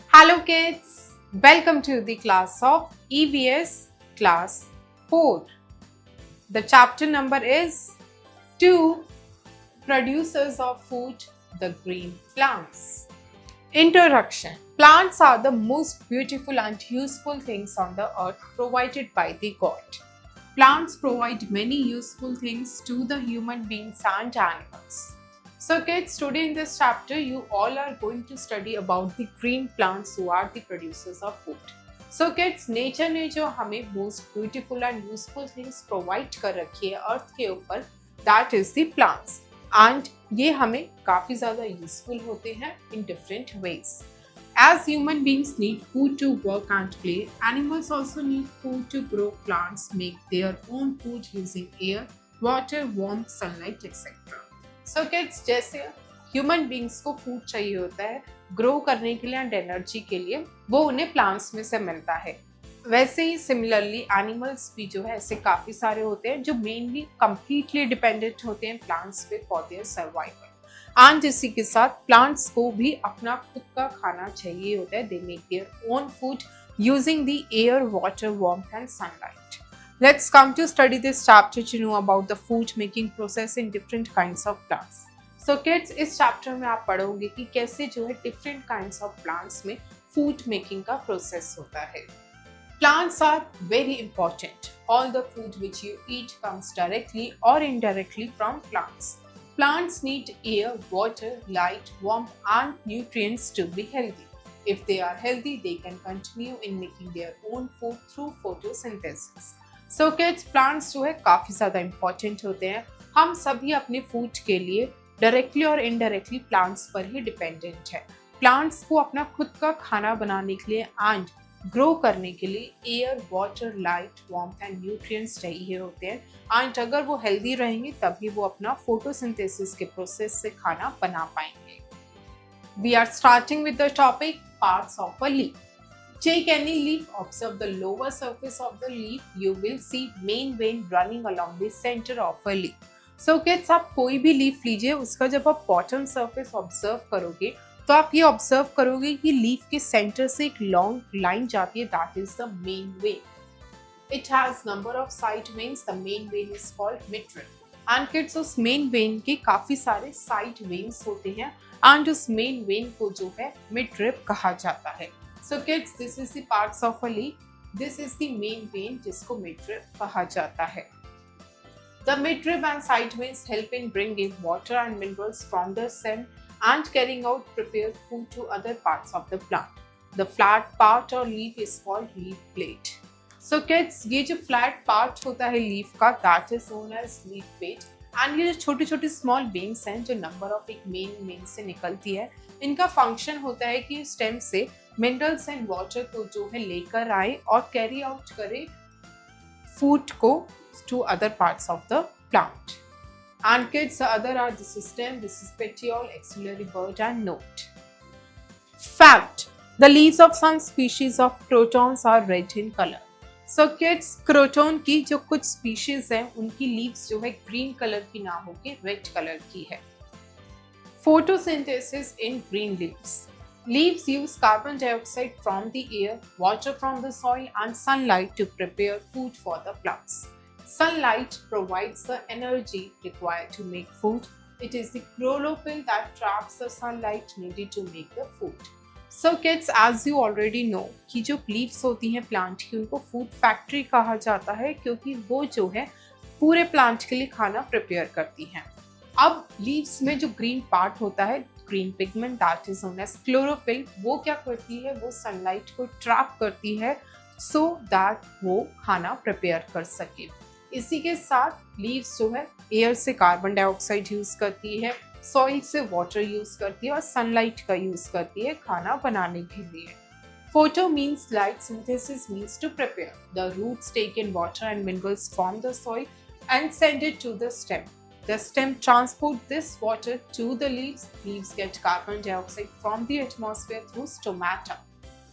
Hello kids, welcome to the class of EVS class 4. The chapter number is 2 Producers of Food, the Green Plants. Introduction. Plants are the most beautiful and useful things on the earth provided by the God. Plants provide many useful things to the human beings and animals. So kids, today in this chapter you all are going to study about the green plants who are the producers of food. So kids, nature ने जो हमें most beautiful and useful things provide कर रखी है अर्थ के ऊपर, that is the plants. And ये हमें काफी ज़्यादा useful होते हैं in different ways. As human beings need food to work and play, animals also need food to grow. Plants make their own food using air, water, warmth, sunlight, etc. So kids, जैसे human beings को food चाहिए होता है grow करने के लिए and energy के लिए, वो उन्हें प्लांट्स में से मिलता है. वैसे ही सिमिलरली एनिमल्स भी जो है ऐसे काफी सारे होते हैं जो मेनली कंप्लीटली डिपेंडेंट होते हैं प्लांट्स पे फॉर देयर सर्वाइवल. एंड इसी के साथ प्लांट्स को भी अपना खुद का खाना चाहिए होता है. They make their own food using the air, water, warmth and sunlight. Let's come to study this chapter to know about the food making process in different kinds of plants. So kids, इस chapter में आप पढ़ोगे कि कैसे जो है different kinds of plants में food making का process होता है. Plants are very important. All the food which you eat comes directly or indirectly from plants. Plants need air, water, light, warmth and nutrients to be healthy. If they are healthy, they can continue in making their own food through photosynthesis. So kids, plants जो है काफ़ी ज़्यादा important होते हैं. हम सभी अपने food के लिए डायरेक्टली और इनडायरेक्टली प्लांट्स पर ही डिपेंडेंट है. प्लांट्स को अपना खुद का खाना बनाने के लिए एंड ग्रो करने के लिए air, water, light, warmth and nutrients चाहिए होते हैं. एंड अगर वो हेल्दी रहेंगे तभी वो अपना फोटोसिंथेसिस के प्रोसेस से खाना बना पाएंगे. We are starting with the topic parts of a leaf. Take any leaf, observe the lower surface of the leaf, you will see main vein running along the center of a leaf. So kids, आप कोई भी leaf लीजिए, उसका जब आप bottom surface observe करोगे तो आप ये ऑब्जर्व करोगे कि लीफ के सेंटर से एक लॉन्ग लाइन जाती है, that is the main vein. It has number of side veins. The main vein is called midrib. And kids, उस मेन वेन के काफी सारे साइड वेन्स होते हैं एंड उस मेन वेन को जो है मिडरिप कहा जाता है. So kids, this is the parts of a leaf. This is the main vein जिसको midrib कहा जाता है. The midrib and side veins help in bringing water and minerals from the stem and carrying out prepared food to other parts of the plant. The flat part or leaf is called leaf plate. So kids, ये जो flat part होता है leaf का, that is known as leaf plate. And ये जो छोटी छोटी small veins हैं जो number of एक main vein से निकलती है, इनका फंक्शन होता है कि स्टेम से मिनरल्स एंड वाटर को जो है लेकर आए और कैरी आउट करे फूड को to other parts of the plant. And kids, the other are this stem, this is petiole, axillary bud and node. Fact. The leaves of some species of crotons are red in colour. So kids, croton की जो कुछ species हैं उनकी leaves जो है green colour की ना होकर रेड कलर की है. Photosynthesis in green leaves. Leaves use carbon dioxide from the air, water from the soil and sunlight to prepare food for the plants. Sunlight provides the energy required to make food. It is the chlorophyll that traps the sunlight needed to make the food. So kids, as you already know कि जो leaves होती हैं plant की उनको food factory कहा जाता है क्योंकि वो जो है पूरे प्लांट के लिए खाना प्रिपेयर करती हैं. अब लीव्स में जो ग्रीन पार्ट होता है, green pigment, that is known as chlorophyll, वो क्या करती है, वो सनलाइट को ट्रैप करती है सो दैट वो खाना प्रिपेयर कर सके. इसी के साथ लीव्स जो है एयर से कार्बन डाइऑक्साइड यूज करती है, सॉइल से वाटर यूज करती है और सनलाइट का यूज करती है खाना बनाने के लिए. Photo means light, synthesis means to prepare. The roots take in water and minerals from the soil and send it to the stem. The stem transports this water to the leaves. Leaves get carbon dioxide from the atmosphere through stomata.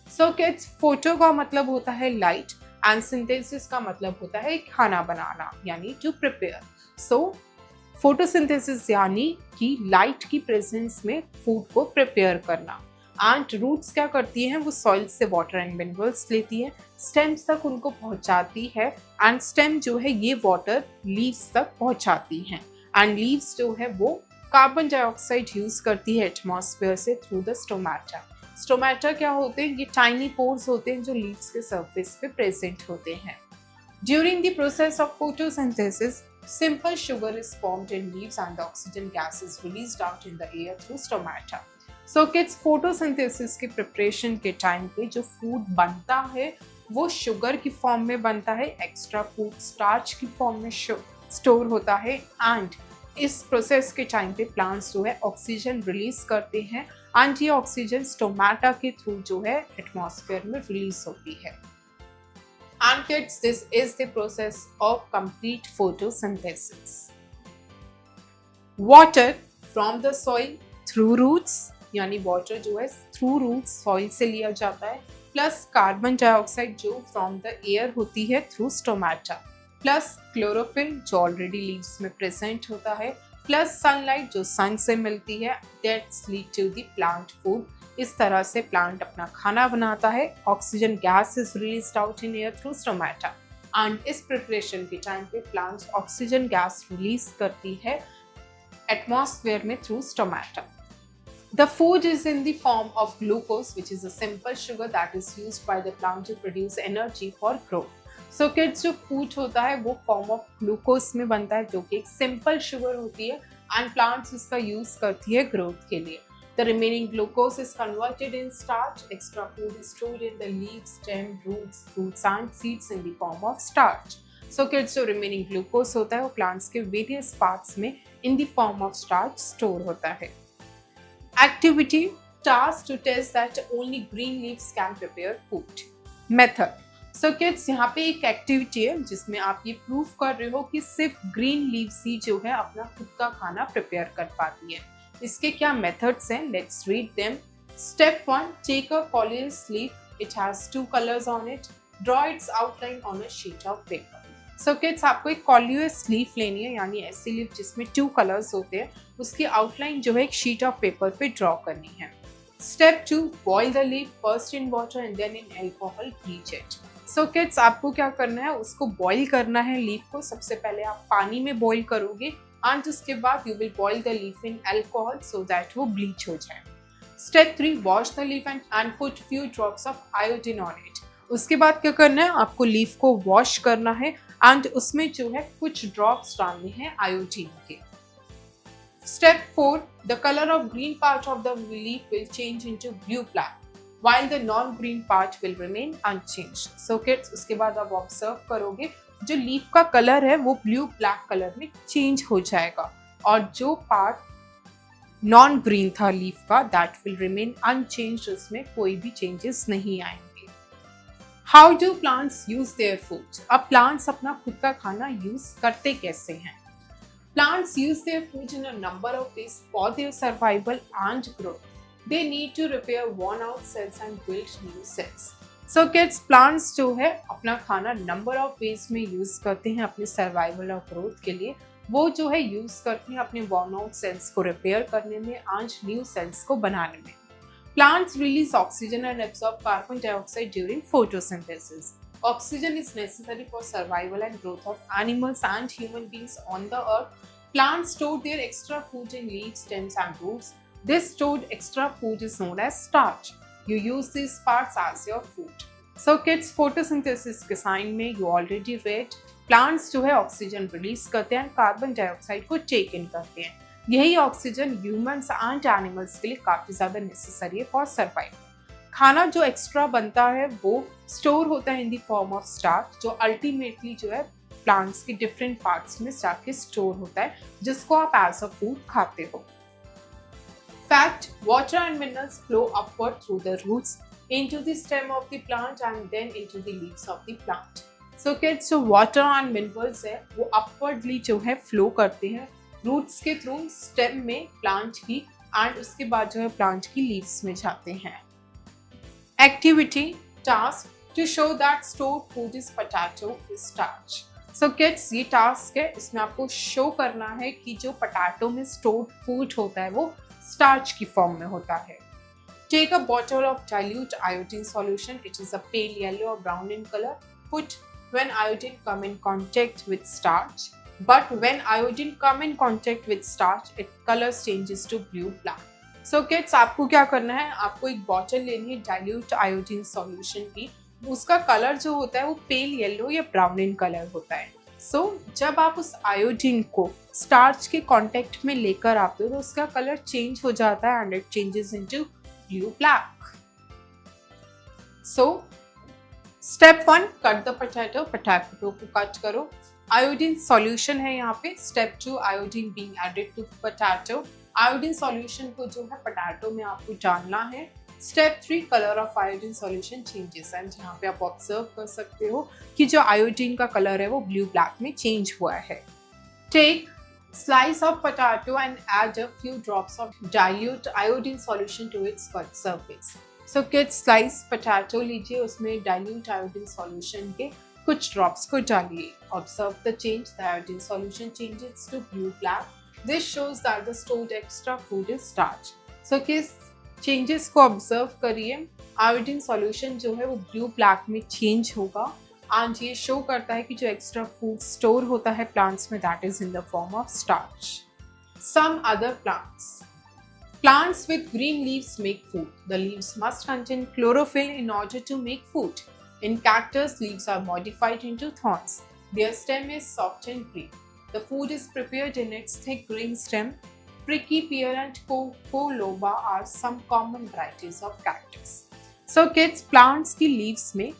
So kids, photo का मतलब होता है light and synthesis का मतलब होता है खाना बनाना यानी to prepare. So फोटोसिंथेसिस यानी कि लाइट की प्रेजेंस में फूड को प्रिपेयर करना। एंड रूट्स क्या करती हैं, वो सॉइल से वाटर एंड मिनरल्स लेती है, स्टेम्स तक उनको पहुंचाती है, एंड स्टेम जो है ये वाटर लीव्स तक पहुंचाती हैं, एंड लीव्स जो है वो कार्बन डाइऑक्साइड यूज करती है एटमॉस्फेयर से थ्रू द स्टोमेटा। स्टोमेटा क्या होते हैं, ये टाइनी पोर्स होते हैं जो लीव्स के सरफेस पे प्रेजेंट होते हैं। During the process of photosynthesis, simple sugar is formed in leaves and the oxygen gas is released out in the air through stomata. So kids, photosynthesis की preparation के time पे जो food बनता है वो शुगर की फॉर्म में बनता है, एक्स्ट्रा फूड स्टार्च की फॉर्म में स्टोर होता है, एंड इस प्रोसेस के टाइम पे प्लांट्स जो है ऑक्सीजन रिलीज करते हैं, एंड ये ऑक्सीजन स्टोमेटा के थ्रू जो है एटमॉस्फेयर में रिलीज होती है। And kids, this is the process of complete photosynthesis. Water from the soil through roots, यानी water जो है through roots soil से लिया जाता है, plus carbon dioxide जो from the air होती है through stomata, plus chlorophyll जो already leaves में present होता है, plus sunlight जो sun से मिलती है, that lead to the plant food. इस तरह से प्लांट अपना खाना बनाता है। Oxygen gas is released out in air through stomata, and इस प्रिपरेशन के टाइम पे प्लांट्स ऑक्सीजन गैस रिलीज करती है एटमॉस्फेयर में through stomata. The food is in the form of glucose which is a simple sugar that is used by the plant to produce energy for growth. So kids, जो food होता है वो form of glucose में बनता है जो कि एक सिंपल शुगर होती है, एंड प्लांट्स इसका यूज करती है ग्रोथ के लिए। The remaining glucose is converted in starch. Extra food is stored in the leaves, stem, roots, fruits and seeds in the form of starch. So kids, जो remaining glucose होता है वो plants के various parts में in the form of starch store होता है। Activity, task to test that only green leaves can prepare food. Method. So kids, यहाँ पे एक activity है जिसमें आप ये proof कर रहे हो कि सिर्फ green leaves ही जो है अपना खुद का खाना prepare कर पाती है। इसके क्या मेथड्स हैं, let's read them. Step 1, take a coleus leaf, it has 2 colours on it, draw its outline on a sheet of paper. So kids, आपको एक कॉलियस लीफ लेनी है, यानी ऐसी लीफ जिसमें 2 कलर्स होते हैं, उसकी आउटलाइन जो है एक शीट ऑफ पेपर पे ड्रॉ करनी है। Step 2, boil the leaf first in water and then in alcohol, bleach it. So kids, आपको क्या करना है, उसको बॉइल करना है लीफ को। सबसे पहले आप पानी में बॉइल करोगे, एंड उसके बाद you will boil the leaf in alcohol so that वो ब्लीच हो जाए। Step 3, wash the leaf and put few drops of iodine on it. उसके बाद क्या करना है, आपको लीफ को वॉश करना है, एंड उसमें जो है कुछ ड्रॉप्स डालने हैं आयोडीन के। Step 4, the colour of green part of the leaf will change into blue black while the non-green part will remain unchanged. So kids, उसके बाद आप ऑब्जर्व करोगे जो लीफ का कलर है वो ब्लू ब्लैक कलर में चेंज हो जाएगा, और जो पार्ट नॉन ग्रीन था लीफ का दैट विल रिमेन अनचेंज्ड, उसमें कोई भी चेंजेस नहीं आएंगे। How do plants use their food? अब प्लांट्स अपना खुद का खाना यूज करते कैसे हैं? Plants use their food in a number of ways for their survival and growth. They need to repair worn out cells and build new cells. So kids, plants जो है अपना खाना number of ways में use करते हैं अपने survival और growth के लिए। वो जो है use करते हैं अपने worn out cells को repair करने में and new cells को बनाने में। Plants release oxygen and absorb carbon dioxide during photosynthesis. Oxygen is necessary for survival and growth of animals and human beings on the earth. Plants store their extra food in leaves, stems and roots. This stored extra food is known as starch. You use these parts as your food. So kids, photosynthesis के sign में you already read, plants जो है oxygen release करते हैं, carbon dioxide को take इन करते हैं। यही ऑक्सीजन ह्यूमंस एंड एनिमल्स के लिए काफी ज्यादा नेसेसरी है फॉर सर्वाइवल। खाना जो एक्स्ट्रा बनता है वो स्टोर होता है इन द फॉर्म ऑफ स्टार्च, जो अल्टीमेटली जो है प्लांट्स के डिफरेंट पार्ट्स में जाके स्टोर होता है, जिसको आप एज अ फूड खाते हो। Fat, water and minerals flow upward through the roots into the stem of the plant and then into the leaves of the plant. So kids, जो water and minerals है वो upwardly जो है flow करते हैं roots के through stem में plant की, and उसके बाद जो है plant की leaves में जाते हैं। Activity, task, to show that stored food is potato is starch. So kids, ये टास्क है, इसमें आपको शो करना है कि जो पोटैटो में स्टोर्ड फूड होता है वो स्टार्च की फॉर्म में होता है। Take a bottle of dilute iodine solution. It is a pale yellow or brown in color. Put when iodine come in contact with starch. But when iodine come in contact with starch, it color changes to blue black. So kids, आपको क्या करना है, आपको एक bottle लेनी है dilute iodine solution की। उसका कलर जो होता है वो पेल येलो या ब्राउन इन कलर होता है। जब आप उस आयोडीन को स्टार्च के कांटेक्ट में लेकर आते हो तो उसका कलर चेंज हो जाता है and it changes into blue black. So step 1, cut the potato को कट करो। आयोडीन सॉल्यूशन है यहाँ पे। Step 2, iodine being added to potato। Iodine solution को जो है पोटैटो में आपको डालना है। Step 3, colour of iodine solution changes, and यहाँ पे आप ऑब्जर्व कर सकते हो कि जो आयोडीन का कलर है वो ब्लू ब्लैक में चेंज हुआ है। Take slice of potato and add a few drops of dilute iodine solution to its cut surface. So kids, slice potato लीजिए, उसमें dilute iodine solution के कुछ drops को डालिए। Observe the change. The iodine solution changes to blue black. This shows that the stored extra food is starch. So kids, changes को observe करिए। Iodine solution जो है वो blue black में change होगा। एंड ये शो करता है कि जो एक्स्ट्रा फूड स्टोर होता है प्लांट्स में, that is in the form of starch. Some other plants with green leaves make food. The leaves must contain chlorophyll in order to make food. In cactus, leaves are modified into thorns. Their stem is soft and green. The food is prepared in its thick green stem. Prickly pear and coco loba are some common varieties of cactus. So kids, plants की leaves में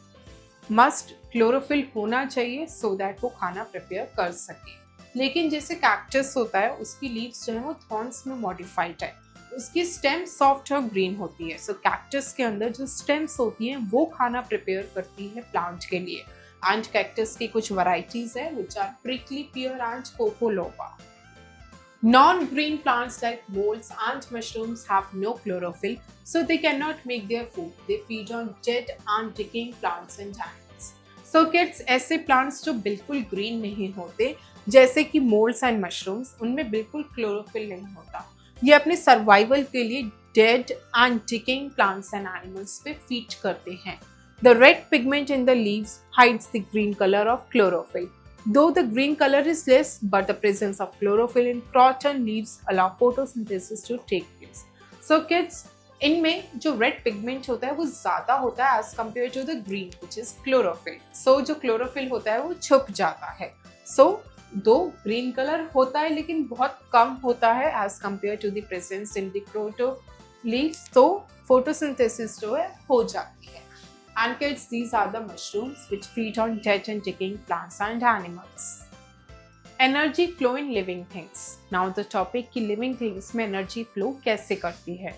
must chlorophyll होना चाहिए so that वो खाना prepare कर सके। लेकिन जैसे कैक्टस होता है उसकी लीव्स जो है वो थॉर्न्स में मॉडिफाइड है, उसकी स्टेम सॉफ्ट और ग्रीन होती है। कैक्टस के अंदर जो स्टेम्स होती हैं वो खाना प्रिपेयर करती है प्लांट के लिए। एंड कैक्टस की कुछ वैरायटीज है which are prickly pear and coccoloba. Non-green plants like molds and mushrooms have no chlorophyll, so they cannot make their food. They feed on dead and decaying plants and animals. So kids, ऐसे plants जो बिल्कुल green नहीं होते, जैसे कि molds and mushrooms, उनमें बिल्कुल chlorophyll नहीं होता। ये अपने survival के लिए dead and decaying plants and animals पे feed करते हैं। The red pigment in the leaves hides the green color of chlorophyll. Though the green color is less, but the presence of chlorophyll in croton leaves allow photosynthesis to take place. So kids, इनमें जो red pigment होता है वो ज़्यादा होता है as compared to the green, which is chlorophyll. So जो chlorophyll होता है वो छुप जाता है। So दो green color होता है लेकिन बहुत कम होता है as compared to the presence in the croton leaves. तो photosynthesis जो है हो जाती है। And kids, these are the mushrooms which feed on dead and decaying plants and animals. Energy flow in living things. Now the topic कि living things में energy flow कैसे करती है।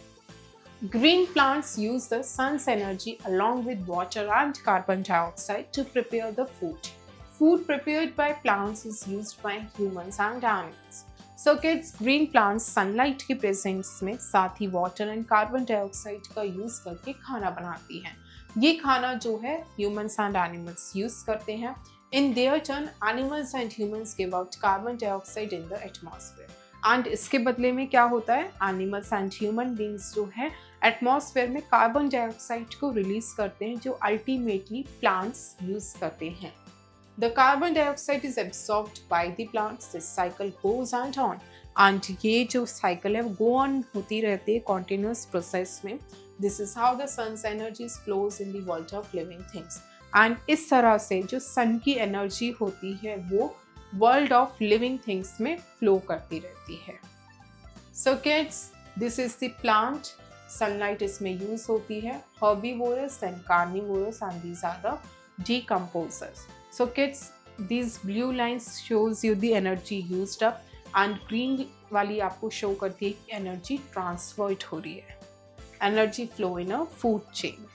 Green plants use the sun's energy along with water and carbon dioxide to prepare the food. Food prepared by plants is used by humans and animals. So kids, green plants sunlight के presence में साथ ही water and carbon dioxide का use करके खाना बनाती हैं। ये खाना जो है humans and animals यूज करते हैं। In their turn, animals and humans give out carbon dioxide in the atmosphere. And इसके बदले में क्या होता है, animals and human beings जो है एटमॉस्फेयर में कार्बन डाइऑक्साइड को रिलीज करते हैं जो अल्टीमेटली प्लांट्स यूज करते हैं। The carbon dioxide is absorbed by the plants. This cycle goes on. And ये जो साइकिल है वो go on होती रहती है continuous process में। This is how the sun's energy flows in the world of living things. And इस तरह से जो सन की एनर्जी होती है वो वर्ल्ड ऑफ लिविंग थिंग्स में फ्लो करती रहती है। So kids, this is the plant. Sunlight इसमें यूज होती है। Herbivorous and carnivorous, and these are the decomposers. So kids, these blue lines shows you the energy used up, and green वाली आपको show करती है कि एनर्जी ट्रांसफर्ड हो रही है। Energy flow in a food chain.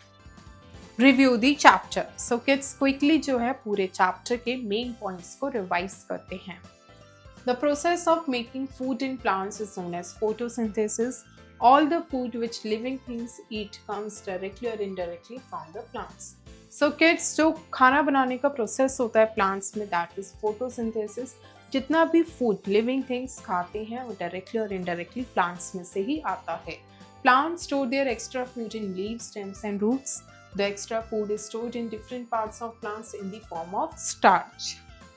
Review the chapter. So kids, quickly जो है पूरे चैप्टर के मेन पॉइंट्स को रिवाइज करते हैं। The process of making food in plants is known as photosynthesis. All the food which living things eat comes directly or indirectly from the plants. So kids, जो खाना बनाने का process होता है plants में, दैट इज फोटोसिंथेसिस। जितना भी food living things खाते हैं वो डायरेक्टली और इनडायरेक्टली प्लांट्स में से ही आता है। Plants store their extra food in leaves, stems and roots. The extra food is stored in different parts of plants in the form of starch.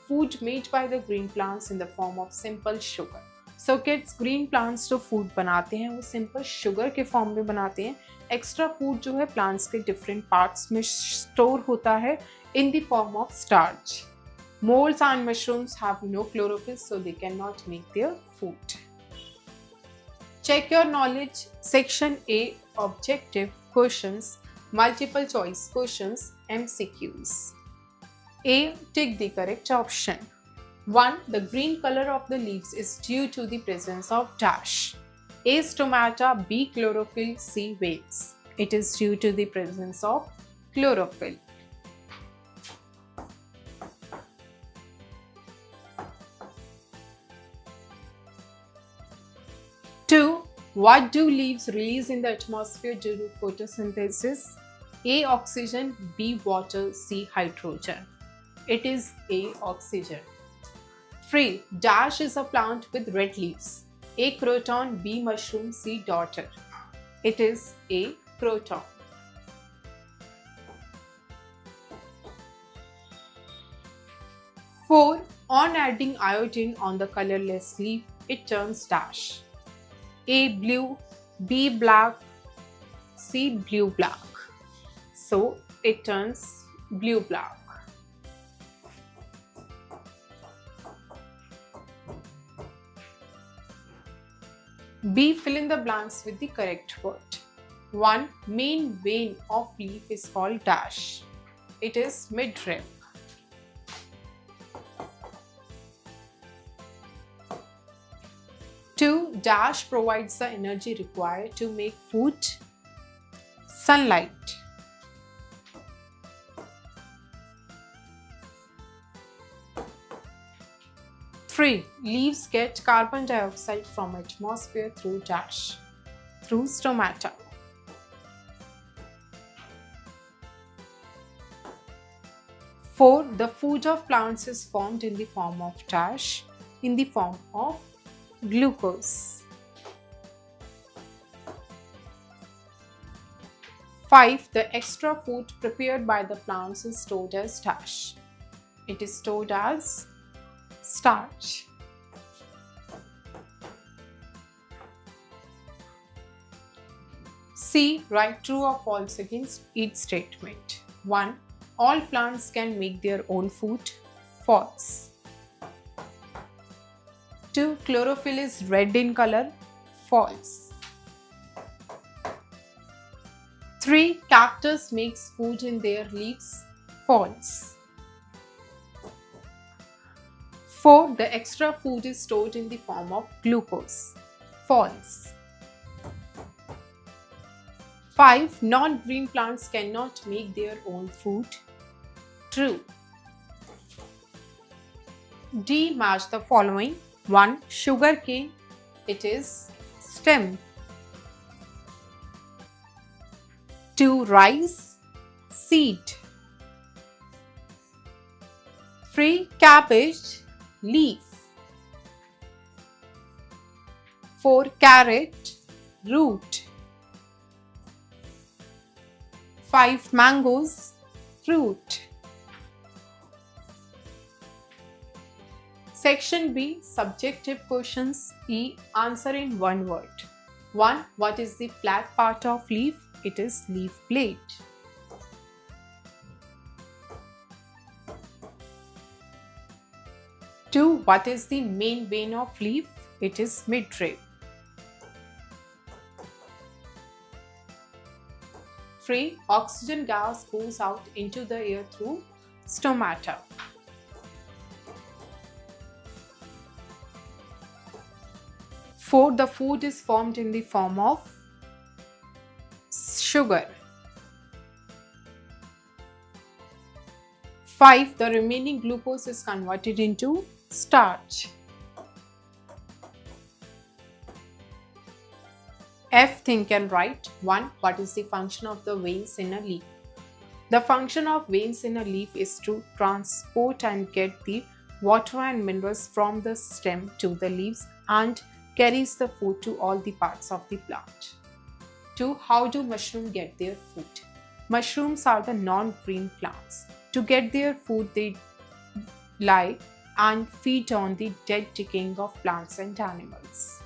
Food made by the green plants in the form of simple sugar. So kids, green plants जो food बनाते हैं वो simple sugar के form में बनाते हैं। Extra food जो है plants के different parts में store होता है in the form of starch. Moles and mushrooms have no chlorophyll, so they cannot make their food. Check your knowledge. Section A, objective questions, multiple choice questions, MCQs. A. Tick the correct option. 1. The green color of the leaves is due to the presence of dash. A. Stomata, B. Chlorophyll, C. Veins. It is due to the presence of chlorophyll. 2. What do leaves release in the atmosphere due to photosynthesis? A. Oxygen, B. Water, C. Hydrogen. It is A. Oxygen. 3. Dash is a plant with red leaves. A. Croton, B. Mushroom, C. Daughter. It is A. Croton. 4. On adding iodine on the colorless leaf, it turns dash. A. Blue, B. Black, C. Blue-black. So it turns blue-black. B. Fill in the blanks with the correct word. 1. Main vein of leaf is called dash. It is midrib. 2. Dash provides the energy required to make food. Sunlight. 3. Leaves get carbon dioxide from atmosphere through dash, through stomata. 4. The food of plants is formed in the form of dash, in the form of glucose. 5. The extra food prepared by the plants is stored as dash. It is stored as starch. C. Write true or false against each statement. 1. All plants can make their own food. False. 2. Chlorophyll is red in color. False. 3. Cactus makes food in their leaves. False. 4. The extra food is stored in the form of glucose. False. 5. Non-green plants cannot make their own food. True. D. Match the following. 1. Sugarcane. It is stem. 2. Rice. Seed. 3. Cabbage. Leaf. 4. Carrot. Root. 5. Mangoes. Fruit. Section B. Subjective questions. E. Answer in one word. 1. What is the flat part of leaf? It is leaf blade. 2. What is the main vein of leaf? It is midrib. 3. Oxygen gas goes out into the air through stomata. 4. The food is formed in the form of sugar. 5. The remaining glucose is converted into starch. F. Think and write. 1. What is the function of the veins in a leaf? The function of veins in a leaf is to transport and get the water and minerals from the stem to the leaves and carries the food to all the parts of the plant. 2. How do mushrooms get their food? Mushrooms are the non-green plants. To get their food, they lie and feed on the dead decaying of plants and animals.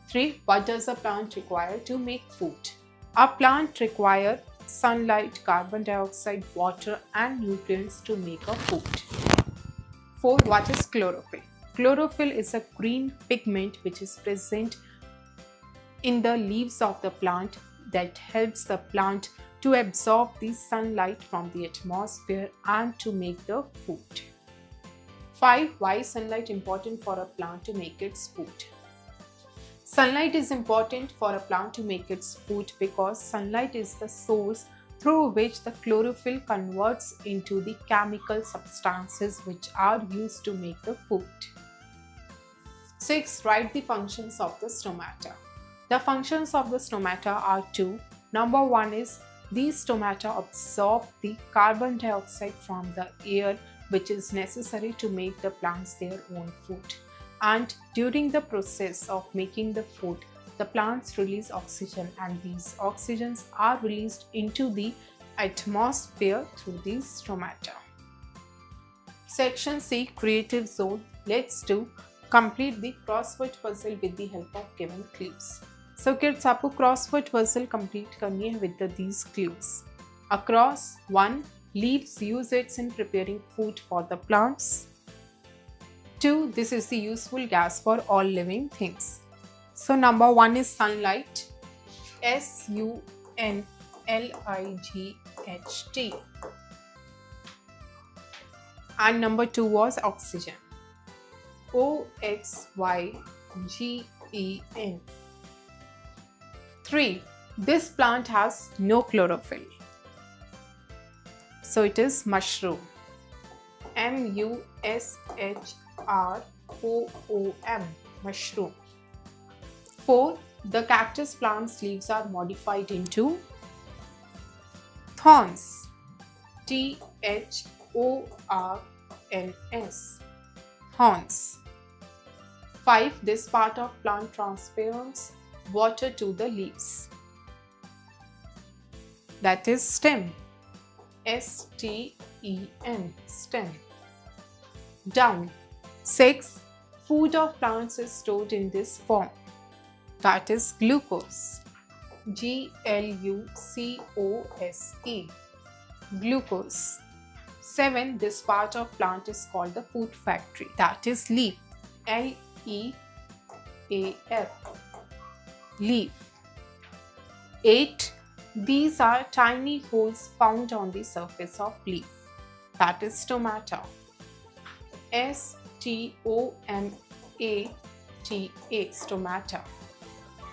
3. What does a plant require to make food? A plant requires sunlight, carbon dioxide, water, and nutrients to make a food. 4. What is chlorophyll? Chlorophyll is a green pigment which is present in the leaves of the plant that helps the plant to absorb the sunlight from the atmosphere and to make the food. 5. Why is sunlight important for a plant to make its food? Sunlight is important for a plant to make its food because sunlight is the source through which the chlorophyll converts into the chemical substances which are used to make the food. 6. Write the functions of the stomata. The functions of the stomata are 2. Number 1 is these stomata absorb the carbon dioxide from the air which is necessary to make the plants their own food. And during the process of making the food, the plants release oxygen and these oxygens are released into the atmosphere through these stomata. Section C, Creative Zone. Let's do complete the crossword puzzle with the help of given clues. So kids, आपको crossword puzzle complete करनी है with these clues. Across 1. Leaves use it in preparing food for the plants. 2. This is the useful gas for all living things. So number 1 is sunlight. sunlight. And number 2 was oxygen. oxygen. 3. This plant has no chlorophyll. So it is mushroom. mushroom. Mushroom. 4. The cactus plant's leaves are modified into thorns. thorns. Thorns. 5. This part of plant transfers water to the leaves. That is stem. stem. Stem. Down. 6. Food of plants is stored in this form. That is glucose. glucose. Glucose. 7. This part of plant is called the food factory. That is leaf. leaf. Leaf. 8. These are tiny holes found on the surface of leaf. That is stomata. Stomata.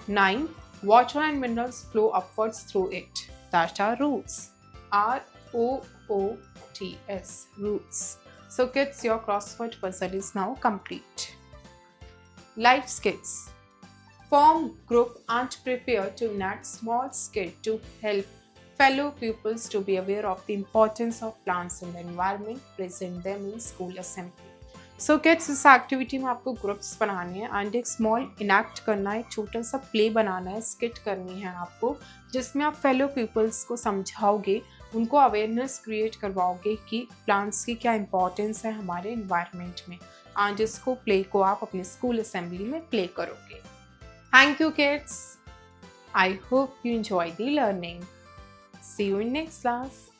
9. Water and minerals flow upwards through it. That are roots. roots. Roots. So kids, your crossword puzzle is now complete. Life skills. Form group and prepare to enact small skit to help fellow pupils to be aware of the importance of plants in the environment. Present them in school assembly. So kids, इस activity में आपको groups बनाने हैं and एक small enact करना है, एक छोटा सा प्ले बनाना है, स्किट करनी है आपको, जिसमें आप फेलो पीपल्स को समझाओगे, उनको अवेयरनेस क्रिएट करवाओगे कि प्लांट्स की क्या इंपॉर्टेंस है हमारे इन्वायरमेंट में, एंड इसको प्ले को आप अपने स्कूल असेंबली में प्ले करोगे. Thank you kids. I hope you enjoy the learning. See you in next class.